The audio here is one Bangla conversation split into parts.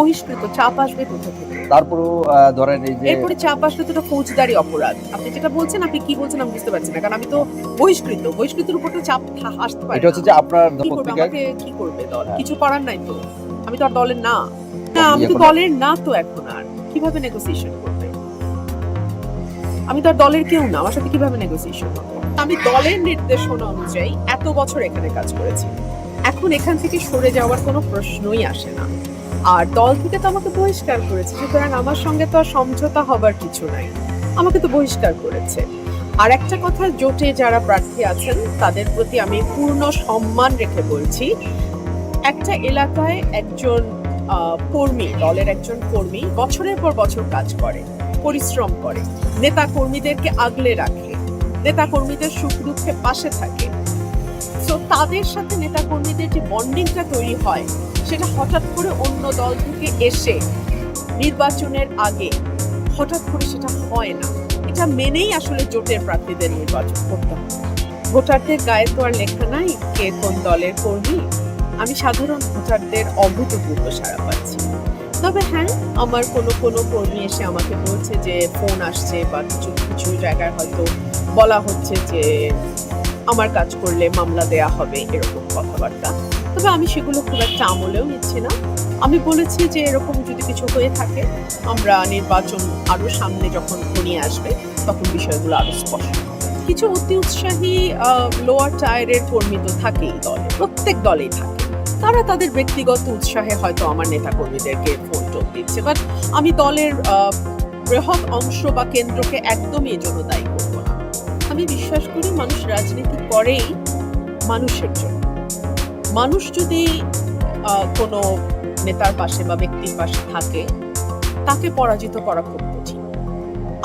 বহিষ্কৃত, চাপ আসবে কোথা থেকে? তারপরেও ধরেন এই যে এরপরে চাপ আসলে তো এটা ফৌজদারি অপরাধ। আপনি যেটা বলছেন, আপনি কি বলছেন আমি বুঝতে পারছি না। কারণ আমি তো বহিষ্কৃতের উপর তো চাপ আসতে পারে এটা না। হচ্ছে যে আপনার কি করবে? পত্রিকায় আমাকে কি করবে দল? হ্যাঁ। কিছু করার নাই তো। আমি তো আর দলের না। না, আমি তো এখন দলের না তো এখন আর। কিভাবে নেগোসিয়েশন করবে? আমি তো আর দলের কেউ না। আমার সাথে কিভাবে নেগোসিয়েশন হবে? আমি দলের নির্দেশনা অনুযায়ী এত বছর এখানে কাজ করেছি। এখন এখান থেকে সরে যাওয়ার কোনো প্রশ্নই আসে না। আর দল থেকে তো আমাকে বহিষ্কার করেছে, সুতরাং আমার সঙ্গে তো আর সমঝোতা হবার কিছু নাই। আমাকে তো বহিষ্কার করেছে। আর একটা কথা, জোটে যারা প্রার্থী আছেন তাদের প্রতি আমি পূর্ণ সম্মান রেখে বলছি, একটা এলাকায় একজন কর্মী, দলের একজন কর্মী বছরের পর বছর কাজ করে, পরিশ্রম করে, নেতা কর্মীদেরকে আগলে রাখে, নেতা কর্মীদের সুখ দুঃখে পাশে থাকে। তো তাদের সাথে নেতা কর্মীদের যে বন্ডিংটা তৈরি হয়, সেটা হঠাৎ করে অন্য দল থেকে এসে নির্বাচনের আগে হঠাৎ করে সেটা হয় না। এটা মেনেই আসলে জোটের প্রার্থীদের নির্বাচন করতে হবে। ভোটারদের গায়ে তো আর লেখা নাই কে কোন দলের কর্মী। আমি সাধারণ ভোটারদের অভূতপূর্ব সাড়া পাচ্ছি। তবে হ্যাঁ, আমার কোনো কর্মী এসে আমাকে বলছে যে ফোন আসছে বা কিছু কিছু জায়গায় হয়তো বলা হচ্ছে যে আমার কাজ করলে মামলা দেয়া হবে, এরকম কথাবার্তা। তবে আমি সেগুলো খুব একটা আমলেও নিচ্ছি না। আমি বলেছি যে এরকম যদি কিছু হয়ে থাকে, আমরা নির্বাচন আরো সামনে যখন ঘনিয়ে আসবে তখন বিষয়গুলো আরো স্পষ্ট হবে। কিছু অতি উৎসাহী লোয়ার টায়ারের কর্মী তো থাকেই দলে, প্রত্যেক দলেই থাকে। তারা তাদের ব্যক্তিগত উৎসাহে হয়তো আমার নেতা কর্মীদেরকে ফোন টোন দিচ্ছে, বাট আমি দলের বৃহৎ অংশ বা কেন্দ্রকে একদমই এজন্য দায়ী করব না। আমি বিশ্বাস করি মানুষ রাজনীতি করেই মানুষের জন্য। মানুষ যদি কোনো নেতার পাশে বা ব্যক্তির পাশে থাকে, তাকে পরাজিত করা খুব কঠিন।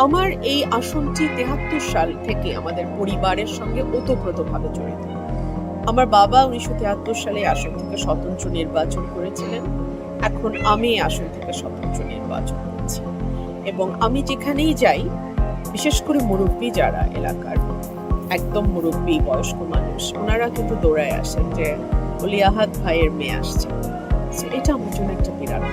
আমার এই আসনটি ৭৩ সাল থেকে আমাদের পরিবারের সঙ্গে ওতপ্রোতভাবে জড়িত। আমার বাবা ১৯৭৩ সালে আসন থেকে স্বতন্ত্র নির্বাচন করেছিলেন। এখন আমি এই আসন থেকে স্বতন্ত্র নির্বাচন করছি, এবং আমি যেখানেই যাই, বিশেষ করে মুরব্বী যারা এলাকার, একদম মুরব্বী বয়স্ক মানুষ, ওনারা কিন্তু দৌড়ায় আসেন যে অলি আহাদ ভাইয়ের মেয়ে আসছে। এটা আমার জন্য একটা বিরাট